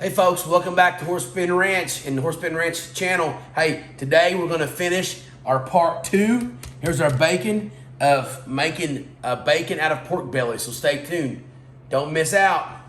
Hey folks, welcome back to Horse Pen Ranch and the Horse Pen Ranch channel. Hey, today we're gonna finish our part 2. Here's our bacon of making bacon out of pork belly, so stay tuned. Don't miss out.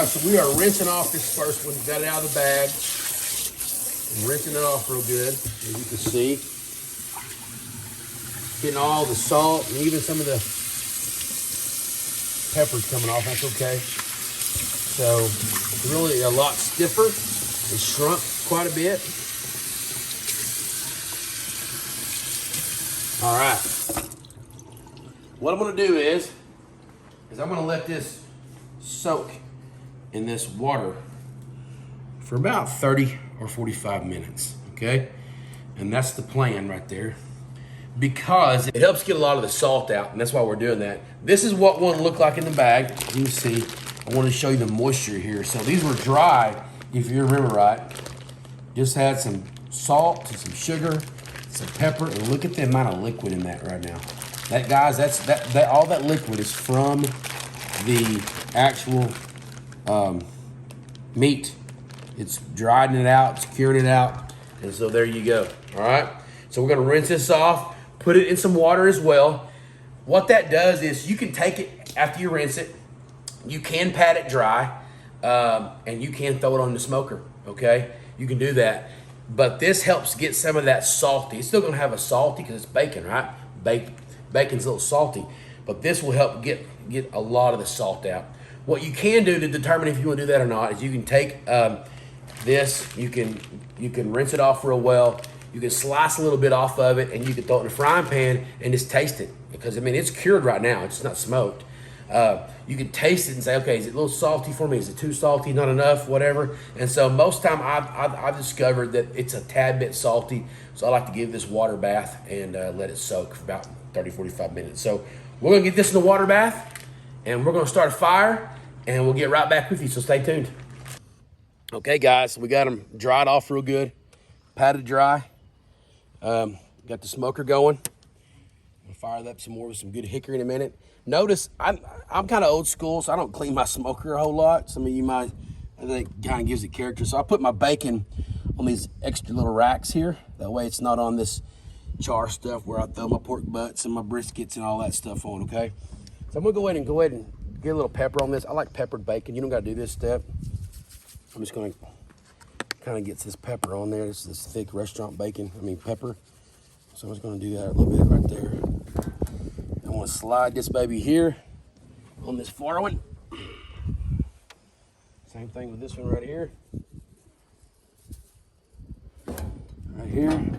So we are rinsing off this first one. Got it out of the bag. And rinsing it off real good, as you can see. Getting all the salt and even some of the peppers coming off. That's okay. So it's really a lot stiffer. It's shrunk quite a bit. All right. What I'm going to do is I'm going to let this soak in this water for about 30 or 45 minutes, okay? And that's the plan right there, because it helps get a lot of the salt out, and that's why we're doing that. This is what one looked like in the bag. You can see, I want to show you the moisture here. So these were dry, if you remember right. Just had some salt and some sugar, some pepper, and look at the amount of liquid in that right now. That, guys, that all that liquid is from the actual meat. It's drying it out, it's curing it out, and so there you go. All right, so we're gonna rinse this off, put it in some water as well. What that does is you can take it after you rinse it, you can pat it dry, and you can throw it on the smoker, okay? You can do that, but this helps get some of that salty. It's still gonna have a salty because it's bacon, right? Bacon's a little salty, but this will help get a lot of the salt out. What you can do to determine if you want to do that or not is you can take this, you can rinse it off real well, you can slice a little bit off of it, and you can throw it in a frying pan and just taste it. Because I mean, it's cured right now, it's not smoked. You can taste it and say, okay, is it a little salty for me? Is it too salty, not enough, whatever? And so most time I've discovered that it's a tad bit salty, so I like to give this water bath and let it soak for about 30, 45 minutes. So we're gonna get this in the water bath, and we're gonna start a fire, and we'll get right back with you, so stay tuned. Okay, guys, we got them dried off real good, patted dry. Got the smoker going. I'll fire up some more with some good hickory in a minute. Notice, I'm kind of old school, so I don't clean my smoker a whole lot. Some of you might, I think it kind of gives it character. So I put my bacon on these extra little racks here. That way it's not on this char stuff where I throw my pork butts and my briskets and all that stuff on, okay? So I'm gonna go ahead and get a little pepper on this. I like peppered bacon. You don't gotta do this step. I'm just gonna kind of get this pepper on there. This is thick restaurant bacon, pepper. So I'm just gonna do that a little bit right there. I wanna slide this baby here on this far one. Same thing with this one right here. Right here.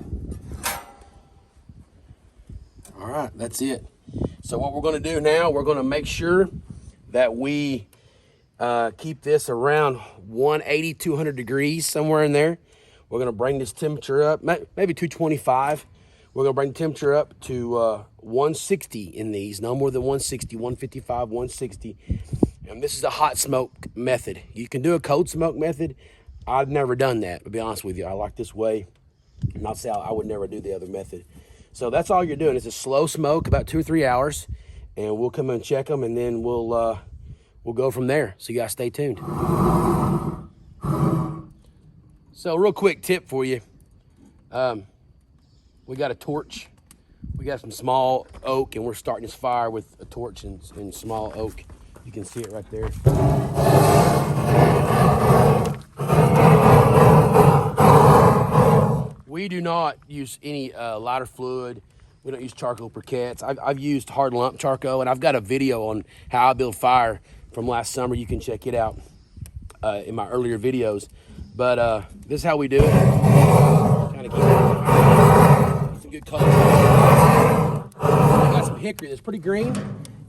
All right, that's it. So what we're gonna do now, we're gonna make sure that we keep this around 180, 200 degrees, somewhere in there. We're gonna bring this temperature up, maybe 225. We're gonna bring the temperature up to 160 in these, no more than 160, 155, 160. And this is a hot smoke method. You can do a cold smoke method. I've never done that, to be honest with you. I like this way. Not say I would never do the other method. So that's all you're doing. It's a slow smoke, about 2 or 3 hours, and we'll come and check them, and then we'll go from there. So you guys stay tuned. So real quick tip for you. We got a torch. We got some small oak, and we're starting this fire with a torch and small oak. You can see it right there. We do not use any lighter fluid. We don't use charcoal briquettes. I've used hard lump charcoal, and I've got a video on how I build fire from last summer. You can check it out in my earlier videos. But this is how we do it. Kind of keep some good color. We got some hickory that's pretty green,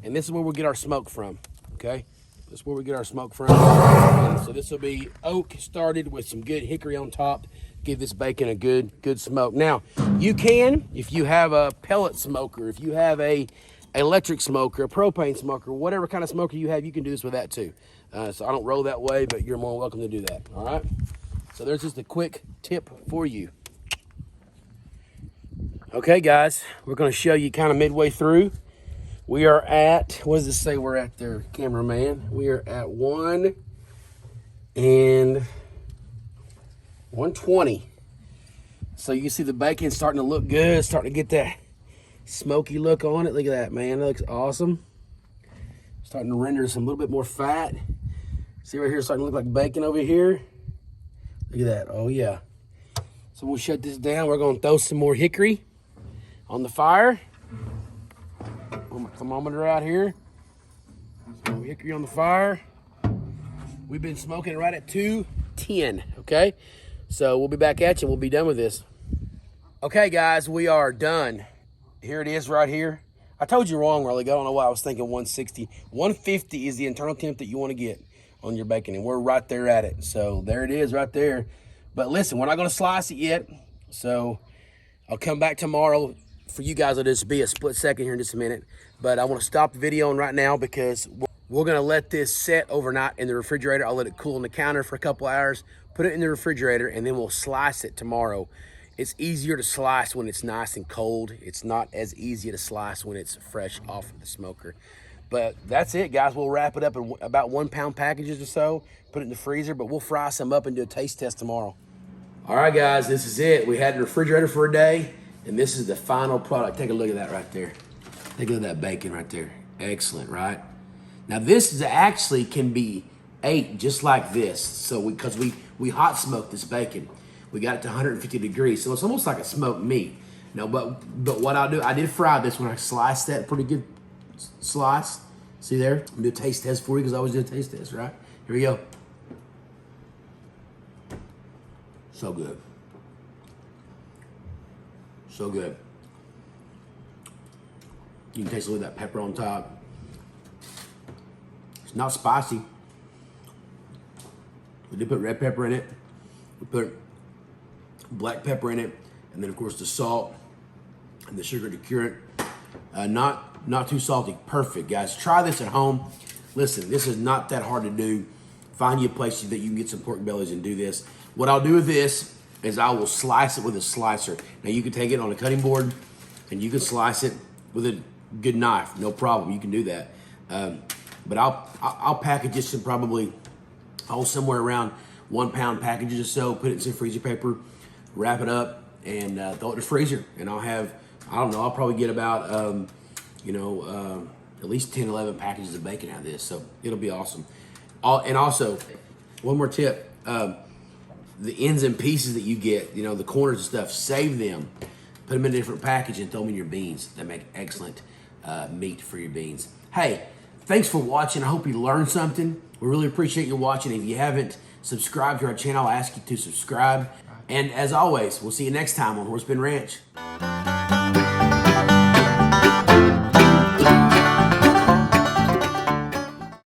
and this is where we'll get our smoke from, okay? This is where we get our smoke from. And so this will be oak started with some good hickory on top. give this bacon a good smoke. Now, you can, if you have a pellet smoker, if you have a electric smoker, a propane smoker, whatever kind of smoker you have, you can do this with that too. So I don't roll that way, but you're more welcome to do that, all right? So there's just a quick tip for you. Okay, guys, we're gonna show you kind of midway through. We are at, what does it say we're at there, cameraman? We are at 120. So you can see the bacon starting to look good, starting to get that smoky look on it. Look at that, man, that looks awesome. Starting to render some little bit more fat. See right here, starting to look like bacon over here. Look at that, oh yeah. So we'll shut this down. We're gonna throw some more hickory on the fire. Put my thermometer out here. Some hickory on the fire. We've been smoking right at 210, okay? So we'll be back at you, we'll be done with this. Okay guys, we are done. Here it is right here. I told you wrong a while ago, I don't know why I was thinking 160. 150 is the internal temp that you wanna get on your bacon, and we're right there at it. So there it is right there. But listen, we're not gonna slice it yet. So I'll come back tomorrow. For you guys, it'll just be a split second here in just a minute. But I wanna stop the video right now because we're gonna let this set overnight in the refrigerator. I'll let it cool on the counter for a couple hours, put it in the refrigerator, and then we'll slice it tomorrow. It's easier to slice when it's nice and cold. It's not as easy to slice when it's fresh off of the smoker. But that's it, guys. We'll wrap it up in about 1 pound packages or so, put it in the freezer, but we'll fry some up and do a taste test tomorrow. All right, guys, this is it. We had the refrigerator for a day, and this is the final product. Take a look at that right there. Take a look at that bacon right there. Excellent, right? Now this is actually can be ate just like this. So because we hot smoked this bacon. We got it to 150 degrees, so it's almost like a smoked meat. No, but what I'll do, I did fry this when I sliced that pretty good slice. See there? I'm gonna do a taste test for you because I always do a taste test, right? Here we go. So good. So good. You can taste a little of that pepper on top. It's not spicy. We did put red pepper in it. We put black pepper in it. And then of course the salt and the sugar to cure it. Not too salty, perfect, guys. Try this at home. Listen, this is not that hard to do. Find you a place that you can get some pork bellies and do this. What I'll do with this is I will slice it with a slicer. Now you can take it on a cutting board and you can slice it with a good knife, no problem, you can do that. But I'll package this in probably somewhere around 1 pound packages or so, put it in some freezer paper, wrap it up, and throw it in the freezer. And I'll have, I don't know, I'll probably get about, at least 10, 11 packages of bacon out of this. So it'll be awesome. And also, one more tip, the ends and pieces that you get, the corners and stuff, save them. Put them in a different package and throw them in your beans. That make excellent meat for your beans. Hey, thanks for watching. I hope you learned something. We really appreciate you watching. If you haven't subscribed to our channel, I ask you to subscribe. And as always, we'll see you next time on Horse Pen Ranch.